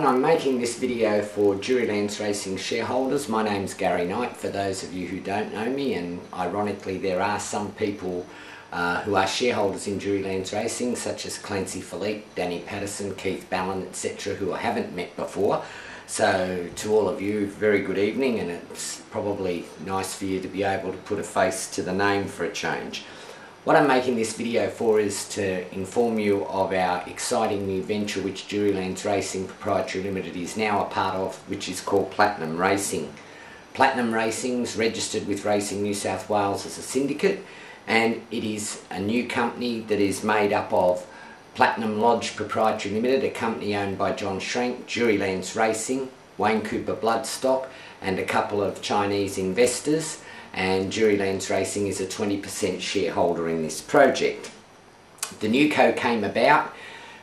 I'm making this video for joorilans Racing shareholders. My name's Gary Knight, for those of you who don't know me, and ironically there are some people who are shareholders in joorilans Racing, such as Clancy Philippe, Danny Patterson, Keith Ballin, etc., who I haven't met before. So to all of you, very good evening, and it's probably nice for you to be able to put a face to the name for a change. What I'm making this video for is to inform you of our exciting new venture which joorilans Racing Proprietary Limited is now a part of, which is called Platinum Racing. Platinum Racing's registered with Racing New South Wales as a syndicate, and it is a new company that is made up of Platinum Lodge Proprietary Limited, a company owned by John Schrank, joorilans Racing, Wayne Cooper Bloodstock, and a couple of Chinese investors. And joorilans Racing is a 20% shareholder in this project. The new co came about,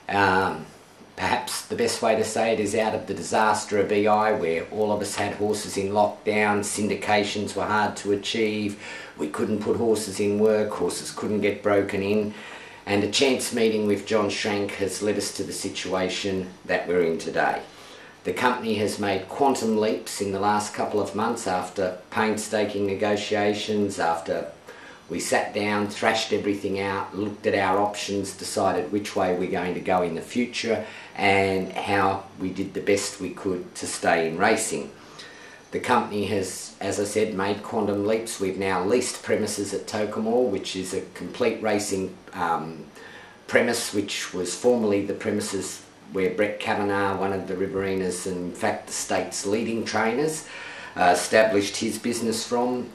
perhaps the best way to say it is out of the disaster of EI, where all of us had horses in lockdown, syndications were hard to achieve, we couldn't put horses in work, horses couldn't get broken in, and a chance meeting with John Schrank has led us to the situation that we're in today. The company has made quantum leaps in the last couple of months after painstaking negotiations, after we sat down, thrashed everything out, looked at our options, decided which way we're going to go in the future and how we did the best we could to stay in racing. The company has, as I said, made quantum leaps. We've now leased premises at Tokemore, which is a complete racing premise, which was formerly the premises where Brett Kavanagh, one of the Riverinas and in fact the state's leading trainers, established his business from.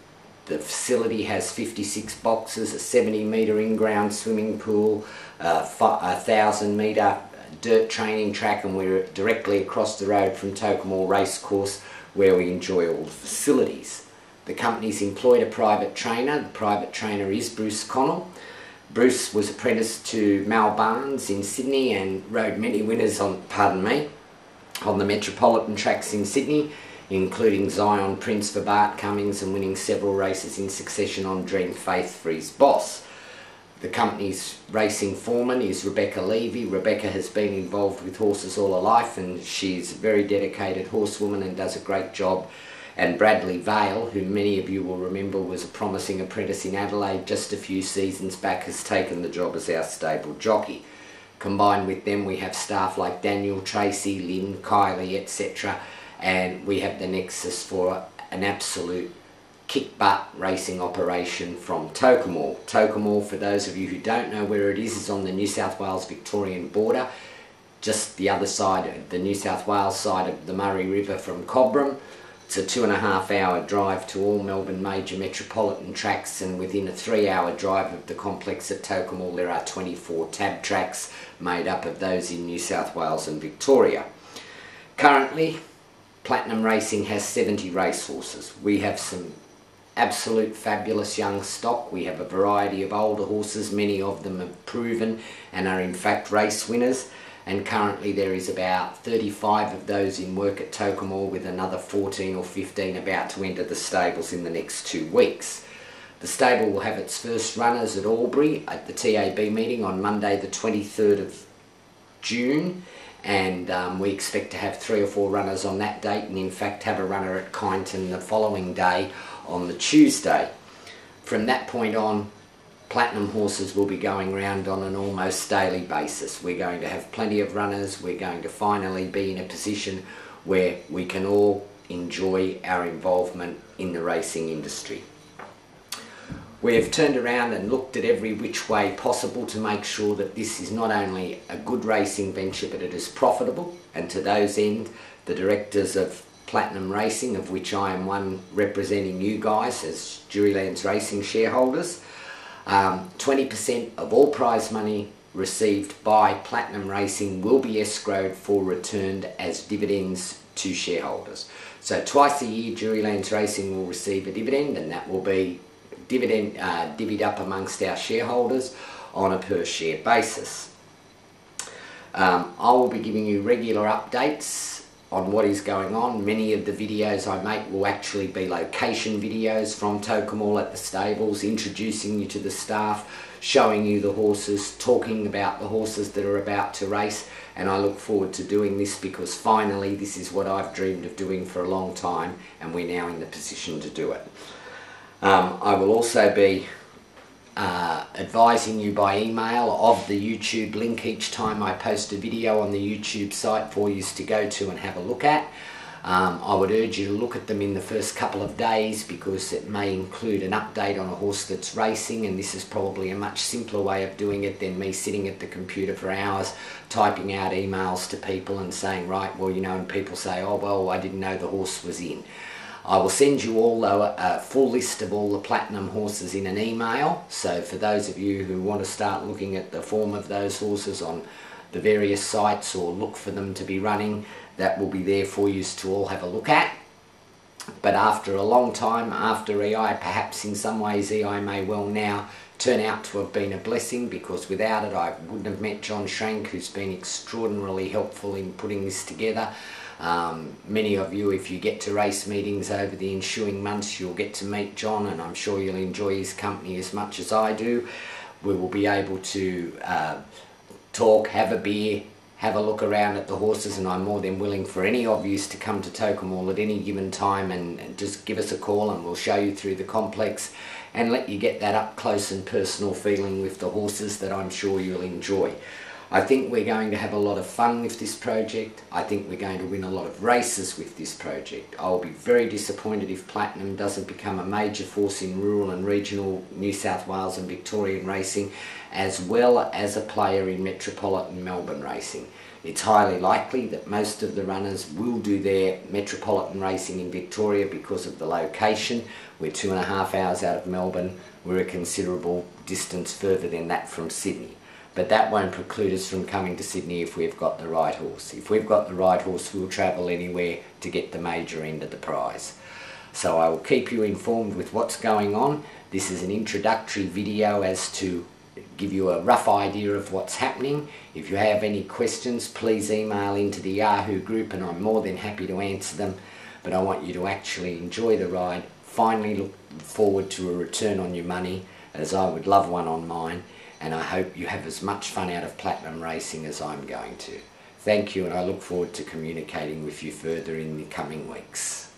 The facility has 56 boxes, a 70-metre in-ground swimming pool, a 1,000-metre dirt training track, and we're directly across the road from Tokemore Racecourse, where we enjoy all the facilities. The company's employed a private trainer. The private trainer is Bruce Connell. Bruce was apprenticed to Mal Barnes in Sydney and rode many winners on the metropolitan tracks in Sydney, including Zion Prince for Bart Cummings and winning several races in succession on Dream Faith for his boss. The company's racing foreman is Rebecca Levy. Rebecca has been involved with horses all her life, and she's a very dedicated horsewoman and does a great job. And Bradley Vale, who many of you will remember was a promising apprentice in Adelaide just a few seasons back, has taken the job as our stable jockey. Combined with them we have staff like Daniel, Tracy, Lynn, Kylie, etc. And we have the nexus for an absolute kick-butt racing operation from Tokemore. Tokemore, for those of you who don't know where it is on the New South Wales-Victorian border, just the other side of the New South Wales side of the Murray River from Cobram. It's a 2.5-hour drive to all Melbourne major metropolitan tracks, and within a 3-hour drive of the complex at Tokemore there are 24 tab tracks made up of those in New South Wales and Victoria. Currently, Platinum Racing has 70 racehorses. We have some absolute fabulous young stock. We have a variety of older horses, many of them have proven and are in fact race winners. And currently there is about 35 of those in work at Tokemore, with another 14 or 15 about to enter the stables in the next 2 weeks. The stable will have its first runners at Albury at the TAB meeting on Monday the 23rd of June, and we expect to have 3 or 4 runners on that date, and in fact have a runner at Kyneton the following day on the Tuesday. From that point on, Platinum horses will be going round on an almost daily basis. We're going to have plenty of runners. We're going to finally be in a position where we can all enjoy our involvement in the racing industry. We have turned around and looked at every which way possible to make sure that this is not only a good racing venture, but it is profitable. And to those end, the directors of Platinum Racing, of which I am one representing you guys as joorilans Racing shareholders, 20% of all prize money received by Platinum Racing will be escrowed for returned as dividends to shareholders. So twice a year joorilans Racing will receive a dividend, and that will be divvied up amongst our shareholders on a per share basis. I will be giving you regular updates on what is going on. Many of the videos I make will actually be location videos from Tokemore at the stables, introducing you to the staff, showing you the horses, talking about the horses that are about to race, and I look forward to doing this because finally this is what I've dreamed of doing for a long time, and we're now in the position to do it. I will also be advising you by email of the YouTube link each time I post a video on the YouTube site for you to go to and have a look at. I would urge you to look at them in the first couple of days because it may include an update on a horse that's racing, and this is probably a much simpler way of doing it than me sitting at the computer for hours typing out emails to people and saying, right, well, you know, and people say, oh, well, I didn't know the horse was in. I will send you all a full list of all the platinum horses in an email, so for those of you who want to start looking at the form of those horses on the various sites or look for them to be running, that will be there for you to all have a look at. But after a long time, after EI, perhaps in some ways EI may well now turn out to have been a blessing, because without it I wouldn't have met John Schrank, who's been extraordinarily helpful in putting this together. Many of you, if you get to race meetings over the ensuing months, you'll get to meet John, and I'm sure you'll enjoy his company as much as I do. We will be able to talk, have a beer, have a look around at the horses, and I'm more than willing for any of you to come to Tokemall at any given time and just give us a call, and we'll show you through the complex and let you get that up close and personal feeling with the horses that I'm sure you'll enjoy. I think we're going to have a lot of fun with this project. I think we're going to win a lot of races with this project. I'll be very disappointed if Platinum doesn't become a major force in rural and regional New South Wales and Victorian racing, as well as a player in metropolitan Melbourne racing. It's highly likely that most of the runners will do their metropolitan racing in Victoria because of the location. We're 2.5 hours out of Melbourne. We're a considerable distance further than that from Sydney. But that won't preclude us from coming to Sydney if we've got the right horse. If we've got the right horse, we'll travel anywhere to get the major end of the prize. So I will keep you informed with what's going on. This is an introductory video as to give you a rough idea of what's happening. If you have any questions, please email into the Yahoo group and I'm more than happy to answer them. But I want you to actually enjoy the ride, finally look forward to a return on your money, as I would love one on mine. And I hope you have as much fun out of Platinum racing as I'm going to. Thank you, and I look forward to communicating with you further in the coming weeks.